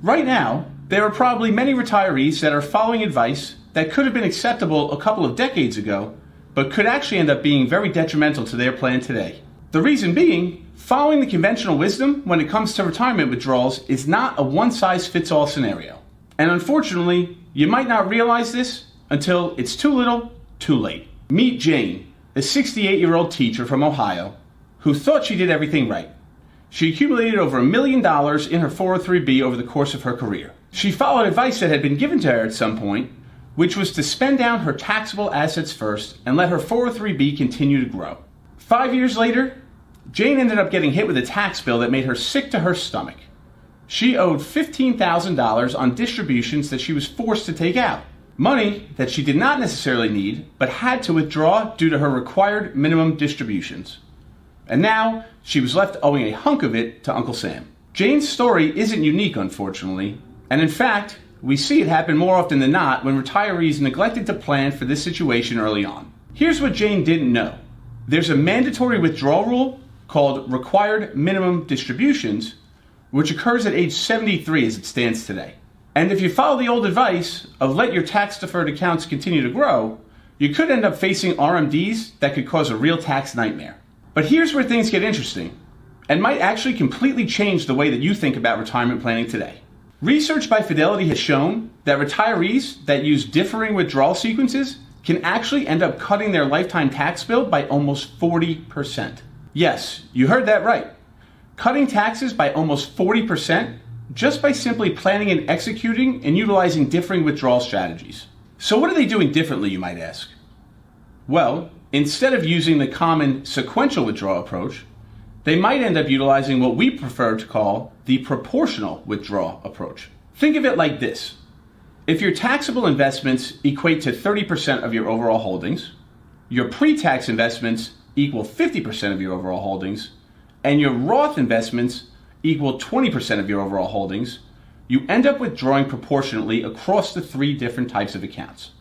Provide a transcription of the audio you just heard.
Right now, there are probably many retirees that are following advice that could have been acceptable a couple of decades ago, but could actually end up being very detrimental to their plan today. The reason being, following the conventional wisdom when it comes to retirement withdrawals is not a one-size-fits-all scenario. And unfortunately, you might not realize this until it's too little, too late. Meet Jane, a 68-year-old teacher from Ohio who thought she did everything right. She accumulated over $1 million in her 403b over the course of her career. She followed advice that had been given to her at some point, which was to spend down her taxable assets first and let her 403b continue to grow. 5 years later, Jane ended up getting hit with a tax bill that made her sick to her stomach. She owed $15,000 on distributions that she was forced to take out. Money that she did not necessarily need, but had to withdraw due to her required minimum distributions. And now, she was left owing a hunk of it to Uncle Sam. Jane's story isn't unique, unfortunately, and in fact, we see it happen more often than not when retirees neglected to plan for this situation early on. Here's what Jane didn't know. There's a mandatory withdrawal rule called required minimum distributions, which occurs at age 73 as it stands today. And if you follow the old advice of let your tax-deferred accounts continue to grow, you could end up facing RMDs that could cause a real tax nightmare. But here's where things get interesting, and might actually completely change the way that you think about retirement planning today. Research by Fidelity has shown that retirees that use differing withdrawal sequences can actually end up cutting their lifetime tax bill by almost 40%. Yes, you heard that right. Cutting taxes by almost 40% just by simply planning and executing and utilizing differing withdrawal strategies. So what are they doing differently, you might ask? Well, instead of using the common sequential withdrawal approach, they might end up utilizing what we prefer to call the proportional withdrawal approach. Think of it like this. If your taxable investments equate to 30% of your overall holdings, your pre-tax investments equal 50% of your overall holdings, and your Roth investments equal 20% of your overall holdings, you end up withdrawing proportionately across the three different types of accounts.